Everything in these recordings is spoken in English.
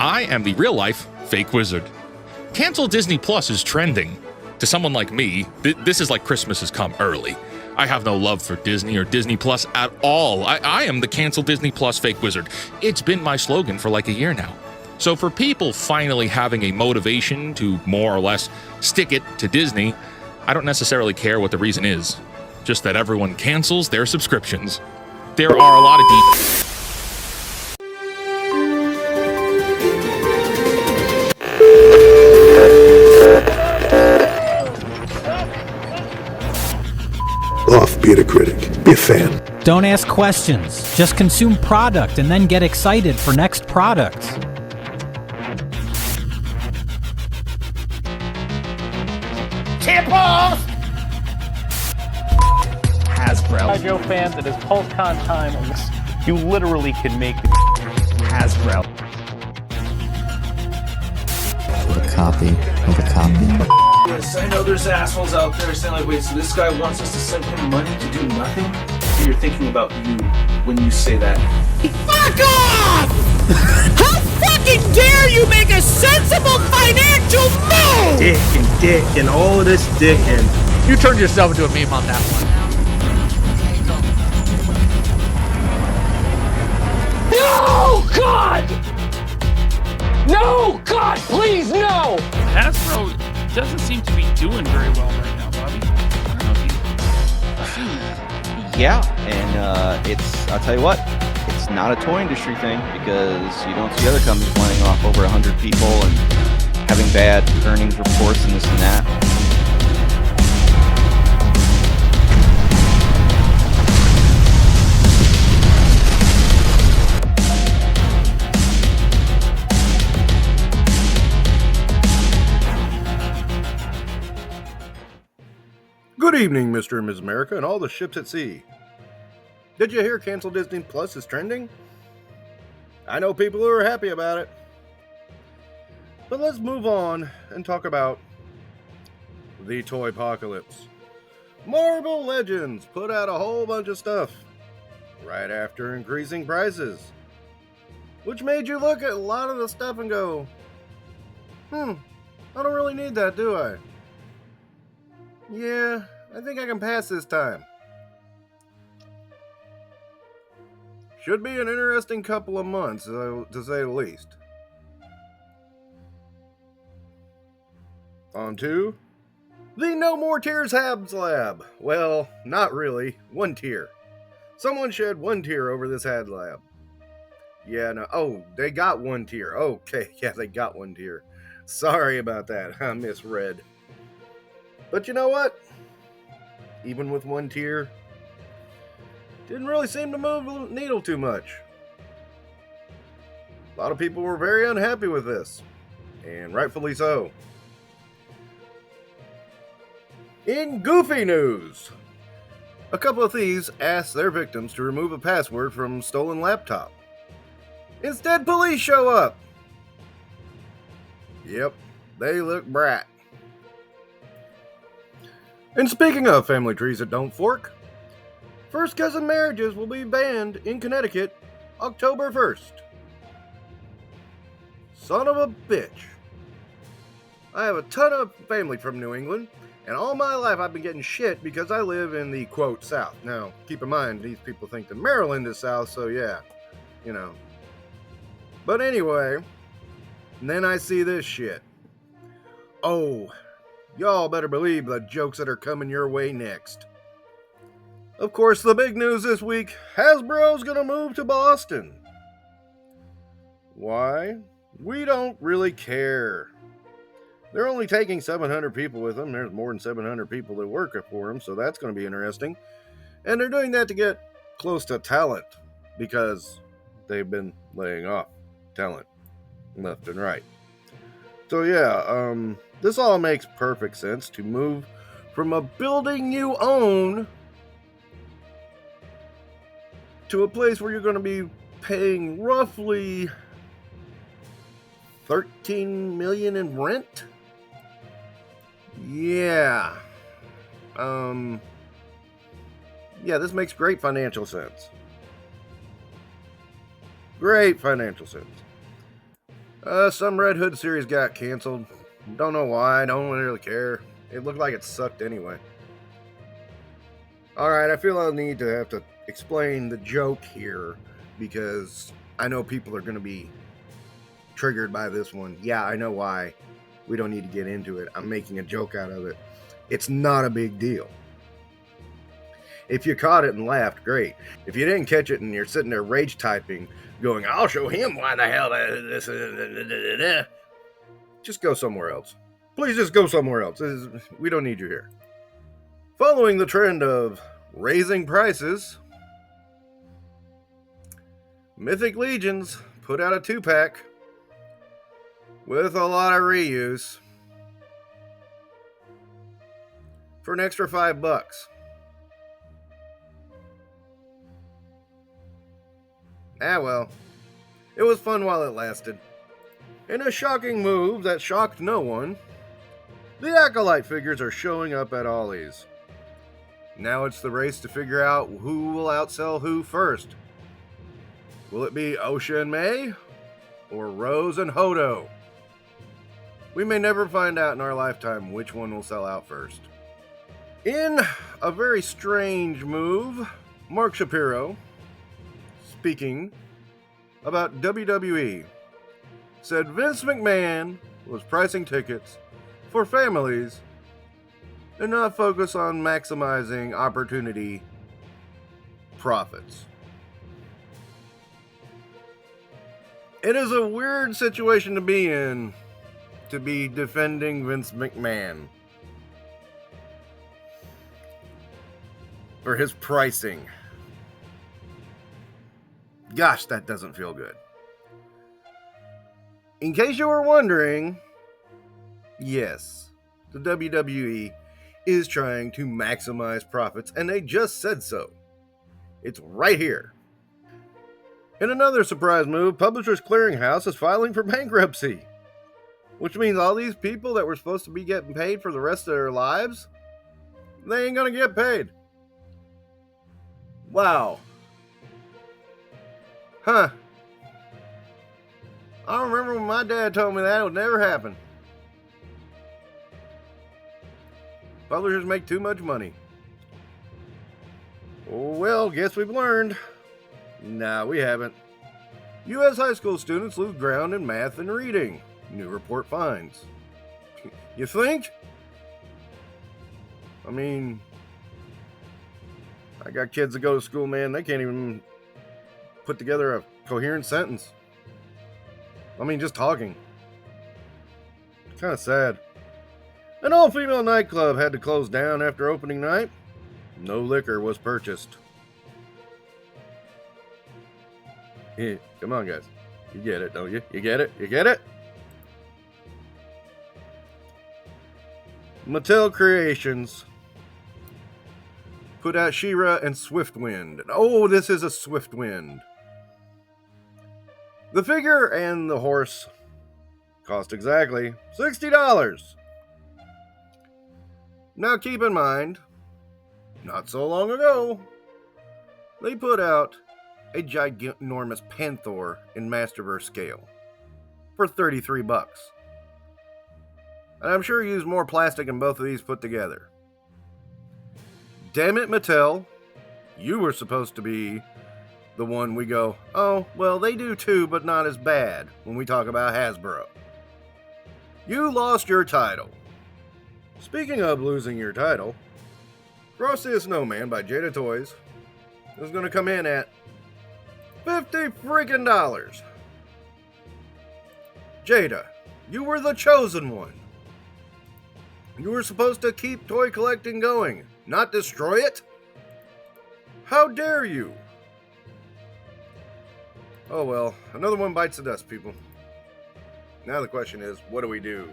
I am the real-life fake wizard. Cancel Disney Plus is trending. To someone like me, this is like Christmas has come early. I have no love for Disney or Disney Plus at all. I am the Cancel Disney Plus fake wizard. It's been my slogan for like a year now. So for people finally having a motivation to more or less stick it to Disney, I don't necessarily care what the reason is. Just that everyone cancels their subscriptions. There are a lot of Be a critic. Be a fan. Don't ask questions. Just consume product and then get excited for next product. Tip-off! Hasbro. Joe fans, it is PulseCon time. You literally can make Hasbro. With a copy of a copy. Yes, I know there's assholes out there saying like, wait, so this guy wants us to send him money to do nothing? So you're thinking about you when you say that. Fuck off! How fucking dare you make a sensible financial move! Dick and all of this dick and... You turned yourself into a meme on that one. No, God! No, God, please, no! Hasbro doesn't seem to be doing very well right now, Bobby. I don't know if you... Yeah, and I'll tell you what, it's not a toy industry thing, because you don't see other companies laying off over 100 people and having bad earnings reports and this and that. Good evening, Mr. and Ms. America, and all the ships at sea. Did you hear Cancel Disney Plus is trending? I know people who are happy about it. But let's move on and talk about the Toypocalypse. Marvel Legends put out a whole bunch of stuff right after increasing prices, which made you look at a lot of the stuff and go, I don't really need that, do I? Yeah, I think I can pass this time. Should be an interesting couple of months, to say the least. On to the No More Tears Habs Lab. Well, not really. One tear. Someone shed one tear over this Habs Lab. Yeah, no. Oh, they got one tear. Okay, yeah, they got one tear. Sorry about that. I misread. But you know what? Even with one tear, didn't really seem to move the needle too much. A lot of people were very unhappy with this, and rightfully so. In goofy news, a couple of thieves asked their victims to remove a password from a stolen laptop. Instead, police show up. Yep, they look bright. And speaking of family trees that don't fork, first cousin marriages will be banned in Connecticut October 1st. Son of a bitch. I have a ton of family from New England, and all my life I've been getting shit because I live in the, quote, South. Now, keep in mind, these people think that Maryland is South, so yeah, you know. But anyway, and then I see this shit. Oh, y'all better believe the jokes that are coming your way next. Of course, the big news this week, Hasbro's gonna move to Boston. Why? We don't really care. They're only taking 700 people with them. There's more than 700 people that work for them, so that's going to be interesting. And they're doing that to get close to talent, because they've been laying off talent left and right. So yeah, this all makes perfect sense to move from a building you own to a place where you're going to be paying roughly $13 million in rent. Yeah. Yeah, this makes great financial sense. Great financial sense. Some Red Hood series got canceled. Don't know why, don't really care. It looked like it sucked anyway. Alright, I feel I'll need to have to explain the joke here because I know people are going to be triggered by this one. Yeah, I know why. We don't need to get into it. I'm making a joke out of it. It's not a big deal. If you caught it and laughed, great. If you didn't catch it and you're sitting there rage typing, going, I'll show him why the hell this is. Just go somewhere else. Please just go somewhere else. We don't need you here. Following the trend of raising prices, Mythic Legions put out a 2-pack with a lot of reuse for an extra $5. Ah well, it was fun while it lasted. In a shocking move that shocked no one, the Acolyte figures are showing up at Ollie's. Now it's the race to figure out who will outsell who first. Will it be Osha and May? Or Rose and Hodo? We may never find out in our lifetime which one will sell out first. In a very strange move, Mark Shapiro, speaking about WWE, said Vince McMahon was pricing tickets for families and not focus on maximizing opportunity profits. It is a weird situation to be in, to be defending Vince McMahon for his pricing. Gosh, that doesn't feel good. In case you were wondering, yes, the WWE is trying to maximize profits, and they just said so. It's right here. In another surprise move, Publishers Clearinghouse is filing for bankruptcy, which means all these people that were supposed to be getting paid for the rest of their lives, they ain't gonna get paid. Wow. Huh. I remember when my dad told me that would never happen. Publishers make too much money. Oh, well, guess we've learned. Nah, we haven't. U.S. high school students lose ground in math and reading. New report finds. You think? I mean, I got kids that go to school, man, they can't even put together a coherent sentence. I mean, just talking. It's kind of sad. An all-female nightclub had to close down after opening night. No liquor was purchased. Come on, guys. You get it, don't you? You get it? You get it? Mattel Creations put out She-Ra and Swiftwind. Oh, this is a Swiftwind. The figure and the horse cost exactly $60. Now keep in mind, not so long ago, they put out a ginormous Panther in Masterverse scale for $33. And I'm sure you used more plastic than both of these put together. Damn it, Mattel. You were supposed to be the one we go, oh, well, they do too, but not as bad when we talk about Hasbro. You lost your title. Speaking of losing your title, Frosty the Snowman by Jada Toys is going to come in at $50 freaking. Jada, you were the chosen one. You were supposed to keep toy collecting going, not destroy it. How dare you? Oh well, another one bites the dust, people. Now the question is, what do we do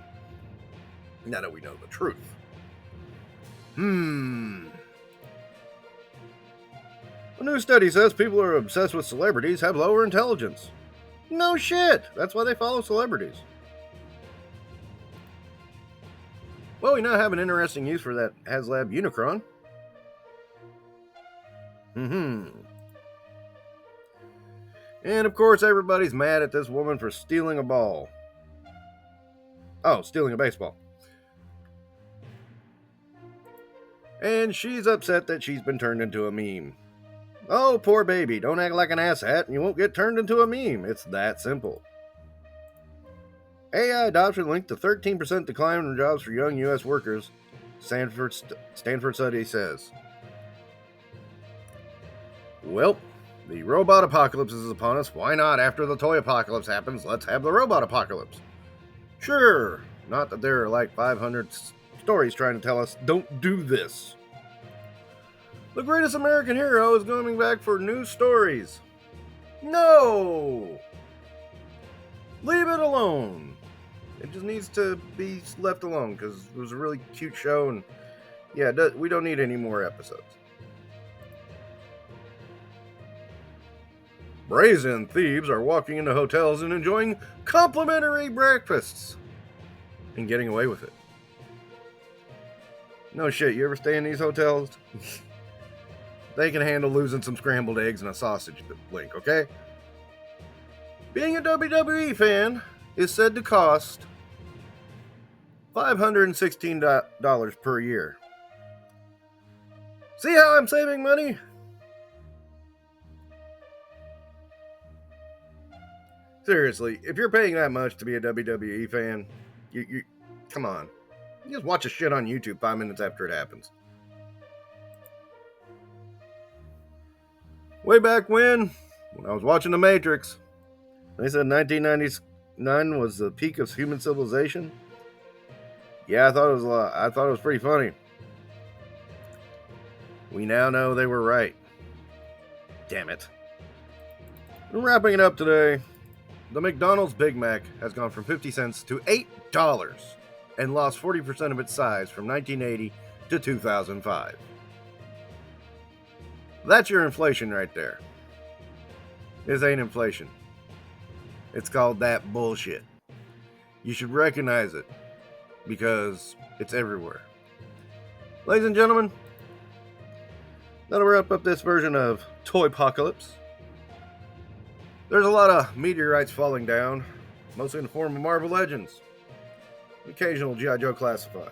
now that we know the truth? A new study says people who are obsessed with celebrities have lower intelligence. No shit! That's why they follow celebrities. Well, we now have an interesting use for that HasLab Unicron. And of course, everybody's mad at this woman for stealing a ball. Oh, stealing a baseball. And she's upset that she's been turned into a meme. Oh, poor baby, don't act like an asshat and you won't get turned into a meme. It's that simple. AI adoption linked to 13% decline in jobs for young U.S. workers, Stanford study says. Well, the robot apocalypse is upon us. Why not, after the toy apocalypse happens, let's have the robot apocalypse? Sure, not that there are like 500 stories trying to tell us, don't do this. The greatest American hero is coming back for new stories. No! Leave it alone. It just needs to be left alone because it was a really cute show and yeah, we don't need any more episodes. Brazen thieves are walking into hotels and enjoying complimentary breakfasts and getting away with it. No shit, you ever stay in these hotels? They can handle losing some scrambled eggs and a sausage link, okay? Being a WWE fan is said to cost $516 per year. See how I'm saving money? Seriously, if you're paying that much to be a WWE fan, you come on. You just watch a shit on YouTube 5 minutes after it happens. Way back when I was watching The Matrix, they said 1999 was the peak of human civilization. Yeah, I thought it was pretty funny. We now know they were right. Damn it. And wrapping it up today, the McDonald's Big Mac has gone from 50 cents to $8 and lost 40% of its size from 1980 to 2005. That's your inflation right there. This ain't inflation. It's called that bullshit. You should recognize it because it's everywhere. Ladies and gentlemen, that'll wrap up this version of Toypocalypse. There's a lot of meteorites falling down, mostly in the form of Marvel Legends. Occasional G.I. Joe Classified.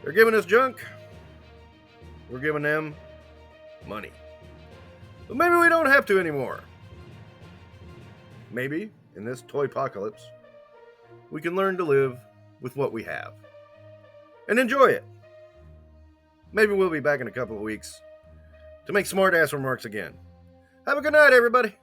They're giving us junk. We're giving them money. But maybe we don't have to anymore. Maybe, in this Toypocalypse, we can learn to live with what we have. And enjoy it. Maybe we'll be back in a couple of weeks to make smart-ass remarks again. Have a good night, everybody.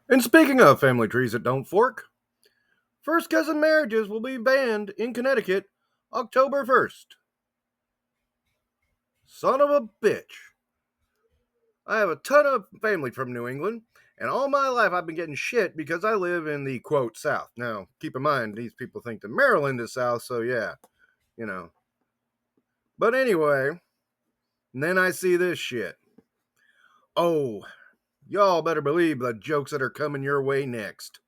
And speaking of family trees that don't fork, first cousin marriages will be banned in Connecticut October 1st. Son of a bitch. I have a ton of family from New England, and all my life I've been getting shit because I live in the, quote, South. Now, keep in mind, these people think that Maryland is South, so yeah, you know. But anyway, then I see this shit. Oh, y'all better believe the jokes that are coming your way next.